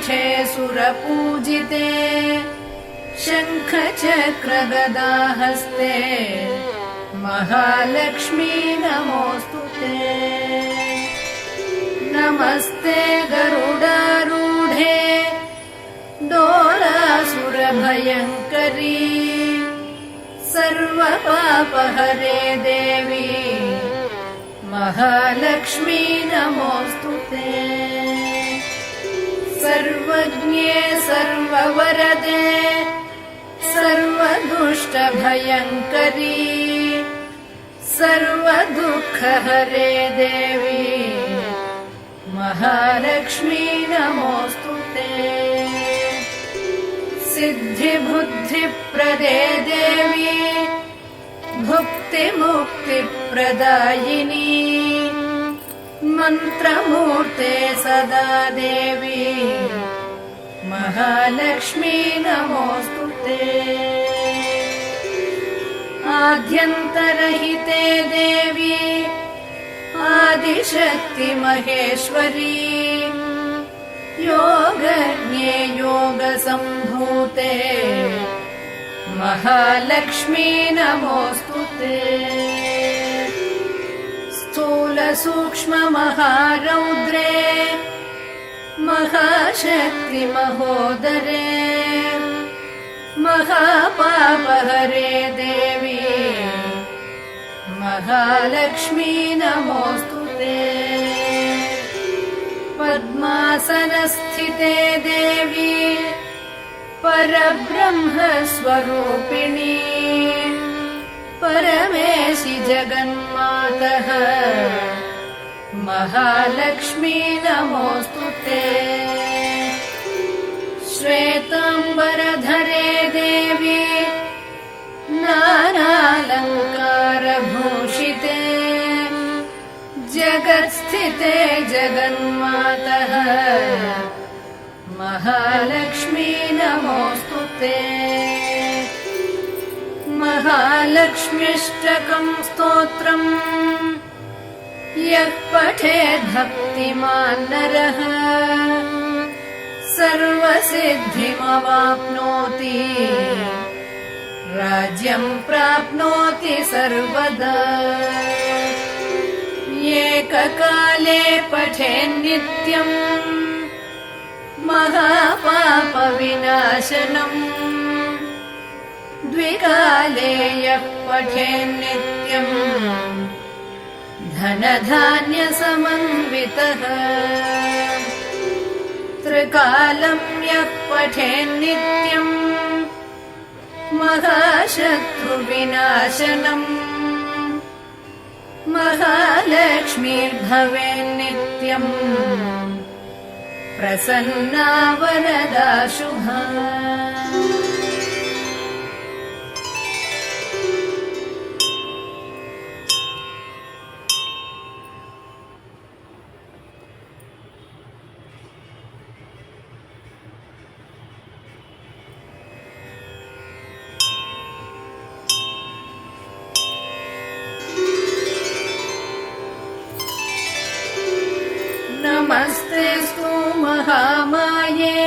श्रीपीठे सुरपूजिते शङ्खचक्रगदाहस्ते महालक्ष्मी नमोऽस्तुते। नमस्ते गरुडारूढे डोलासुरभयङ्करी सर्वपापहरे देवी महालक्ष्मी नमोऽस्तुते। सर्वज्ञे सर्ववरदे सर्वदुष्टभयङ्करी सर्वदुःखहरे देवी महालक्ष्मी नमोऽस्तुते। सिद्धिबुद्धिप्रदे देवी भुक्तिमुक्तिप्रदायिनी मन्त्रमूर्ते सदा देवी महालक्ष्मी नमोऽस्तुते। आद्यन्तरहिते देवी आदिशक्ति महेश्वरी योगज्ञे योगसम्भूते महालक्ष्मी नमोऽस्तुते। स्थूलसूक्ष्ममहारौद्रे महाशक्ति महोदरे महापापहरे देवी महालक्ष्मी नमोऽस्तुते। पद्मासनस्थिते देवी परब्रह्मस्वरूपिणी परमेशि जगन्मातः महालक्ष्मी नमोऽस्तुते। श्वेताम्बरधरे देवी नानालङ्कारभूषिते जगत्स्थिते जगन्मातः महालक्ष्मी नमोऽस्तुते। महालक्ष्म्यष्टकं स्तोत्रम् यः पठेत् भक्तिमान् नरः सर्वसिद्धिमवाप्नोति राज्यं प्राप्नोति सर्वदा। एककाले पठेन्नित्यम् महापापविनाशनम् द्विकाले यः पठेन्नित्यम् धनधान्यसमन्वितः त्रिकालं यः पठेन्नित्यम् महाशत्रुविनाशनम् महालक्ष्मीर्भवेन्नित्यम् प्रसन्ना वरदा शुभा। नमस्तेस्तु महामाये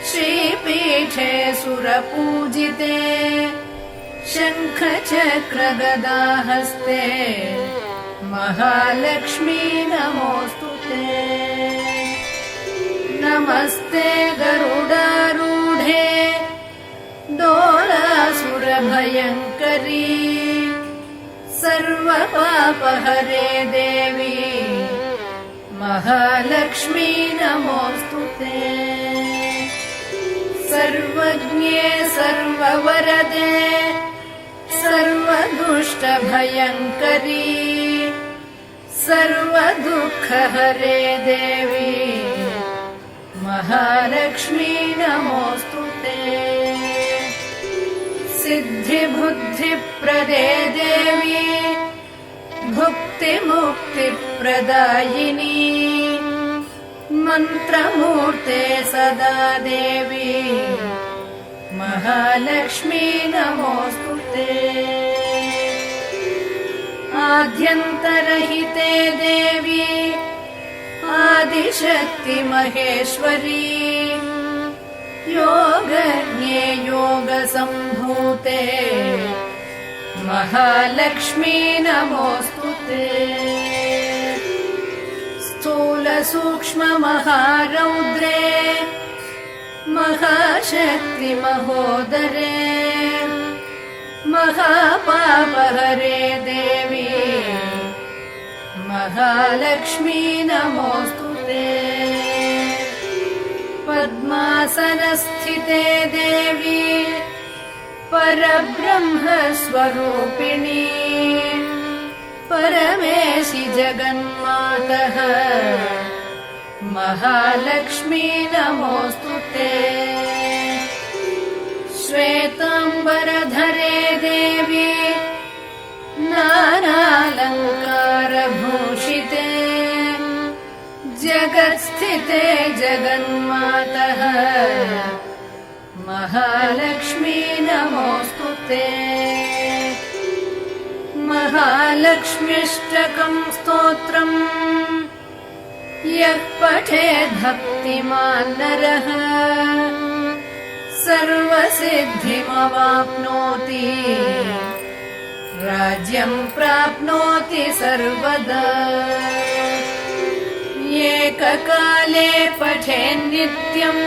श्रीपीठे सुरपूजिते शङ्खचक्रगदाहस्ते महालक्ष्मी नमोऽस्तुते। नमस्ते गरुडारूढे डोलासुरभयङ्करी सर्वपापहरे देवी महालक्ष्मी नमोऽस्तुते। सर्वज्ञे सर्ववरदे सर्वदुष्टभयङ्करी सर्वदुःखहरे देवी महालक्ष्मी नमोऽस्तुते। सिद्धिबुद्धिप्रदे देवी भुक्तिमुक्तिप्रदायिनी मन्त्रमूर्ते सदा देवी महालक्ष्मी नमोऽस्तुते। आद्यन्तरहिते देवी आदिशक्ति महेश्वरी योगज्ञे योगसम्भूते महालक्ष्मी नमोऽस्तुते स्थूलसूक्ष्ममहारौद्रे महाशक्ति महोदरे महापापहरे देवी महालक्ष्मी नमोऽस्तुते पद्मासनस्थिते देवी परब्रह्मस्वरूपिणी परमेशि जगन्मातः महालक्ष्मी नमोऽस्तुते श्वेताम्बरधरे देवी नानालङ्कारभूषिते जगत्स्थिते जगन्मातः महालक्ष्मी नमोऽस्तुते महालक्ष्म्यष्टकं स्तोत्रम् यः पठेत् भक्तिमान् नरः सर्वसिद्धिमवाप्नोति राज्यं प्राप्नोति सर्वदा एककाले पठेन्नित्यम्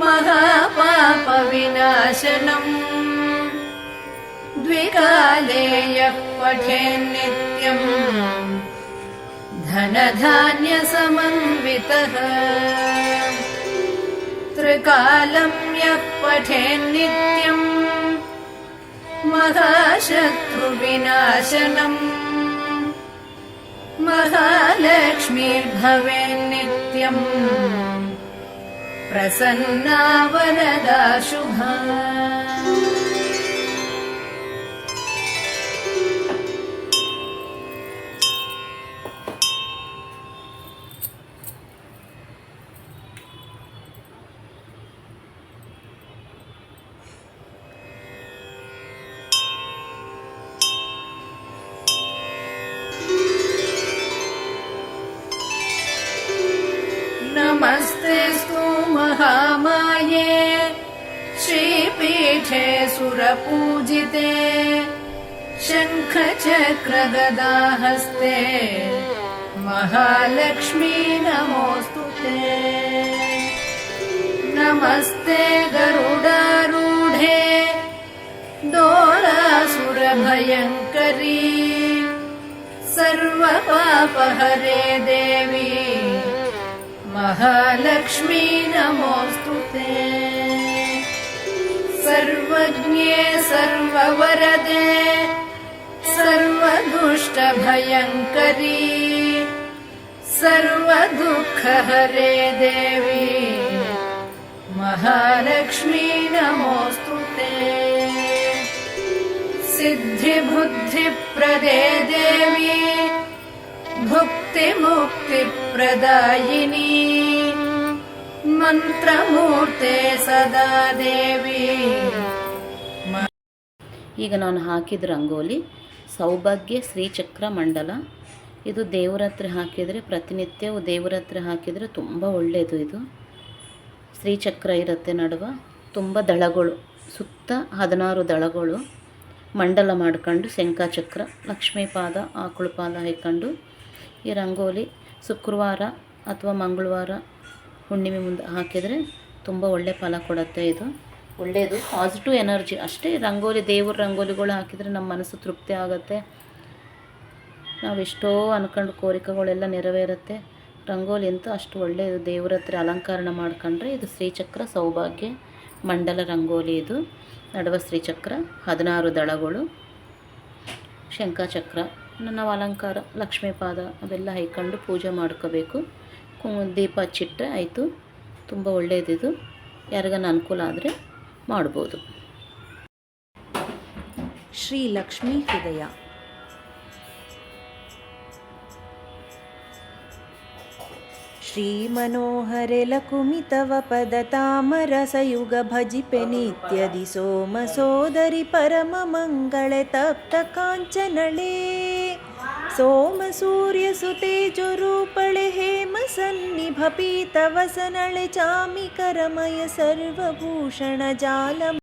महापापविनाशनम् द्विकाले यः पठेन्नित्यम् धनधान्यसमन्वितः त्रिकालं यः पठेन्नित्यम् महाशत्रुविनाशनम् महालक्ष्मीर्भवेन्नित्यम् प्रसन्ना वरदा शुभा नमस्तेस्तु महामाये श्रीपीठे सुरपूजिते शङ्खचक्रगदाहस्ते महालक्ष्मी नमोऽस्तुते नमस्ते गरुडारूढे दोलासुरभयङ्करी सर्वपापहरे देवी महालक्ष्मी नमोऽस्तुते सर्वज्ञे सर्ववरदे सर्वदुष्टभयङ्करी सर्वदुःखहरे देवी महालक्ष्मी नमोऽस्तुते सिद्धिबुद्धिप्रदे देवी भुक्तिमुक्तिप्रदायिनी ಮಂತ್ರಮೂರ್ತೆ ಸದಾ ದೇವಿ. ಈಗ ನಾನು ಹಾಕಿದ ರಂಗೋಲಿ ಸೌಭಾಗ್ಯ ಶ್ರೀಚಕ್ರ ಮಂಡಲ. ಇದು ದೇವರ ಹತ್ರ ಹಾಕಿದರೆ, ಪ್ರತಿನಿತ್ಯವೂ ದೇವರ ಹತ್ರ ಹಾಕಿದರೆ ತುಂಬ ಒಳ್ಳೆಯದು. ಇದು ಶ್ರೀಚಕ್ರ ಇರುತ್ತೆ ನಡುವ, ತುಂಬ ದಳಗಳು, ಸುತ್ತ 16 ದಳಗಳು ಮಂಡಲ ಮಾಡ್ಕೊಂಡು ಶಂಖಚಕ್ರ ಲಕ್ಷ್ಮೀ ಪಾದ ಆಕಳು ಪಾದ ಹಾಕ್ಕೊಂಡು ಈ ರಂಗೋಲಿ ಶುಕ್ರವಾರ ಅಥವಾ ಮಂಗಳವಾರ ಹುಣ್ಣಿಮೆ ಮುಂದೆ ಹಾಕಿದರೆ ತುಂಬ ಒಳ್ಳೆ ಫಲ ಕೊಡುತ್ತೆ. ಇದು ಒಳ್ಳೆಯದು, ಪಾಸಿಟಿವ್ ಎನರ್ಜಿ ಅಷ್ಟೇ. ರಂಗೋಲಿ ದೇವ್ರ ರಂಗೋಲಿಗಳು ಹಾಕಿದರೆ ನಮ್ಮ ಮನಸ್ಸು ತೃಪ್ತಿ ಆಗುತ್ತೆ. ನಾವೆಷ್ಟೋ ಅಂದ್ಕೊಂಡು ಕೋರಿಕೆಗಳೆಲ್ಲ ನೆರವೇರುತ್ತೆ. ರಂಗೋಲಿ ಅಂತೂ ಅಷ್ಟು ಒಳ್ಳೆಯದು. ದೇವ್ರ ಹತ್ರ ಅಲಂಕರಣ ಮಾಡ್ಕೊಂಡ್ರೆ ಇದು ಶ್ರೀಚಕ್ರ ಸೌಭಾಗ್ಯ ಮಂಡಲ ರಂಗೋಲಿ. ಇದು ನಡುವ ಶ್ರೀಚಕ್ರ 16 ದಳಗಳು ಶಂಖಚಕ್ರ ನಾವು ಅಲಂಕಾರ ಲಕ್ಷ್ಮೀ ಪಾದ ಅವೆಲ್ಲ ಹಾಕ್ಕೊಂಡು ಪೂಜೆ ಮಾಡ್ಕೋಬೇಕು. ದೀಪ ಹಚ್ಚಿಟ್ರೆ ಆಯಿತು. ತುಂಬ ಒಳ್ಳೆಯದಿದು. ಯಾರಿಗಾನ ಅನುಕೂಲ ಆದರೆ ಮಾಡ್ಬೋದು. ಶ್ರೀ ಲಕ್ಷ್ಮೀ ಹೃದಯ. श्रीमनोहरे लकुमितव पदतामरसयुग भजिपे नित्यदि सोमसोदरि परममङ्गले तप्तकाञ्चनळे सोमसूर्यसुते जोरूपळे हेमसन्निभपीतवसनळे चामिकरमय सर्वभूषणजालम्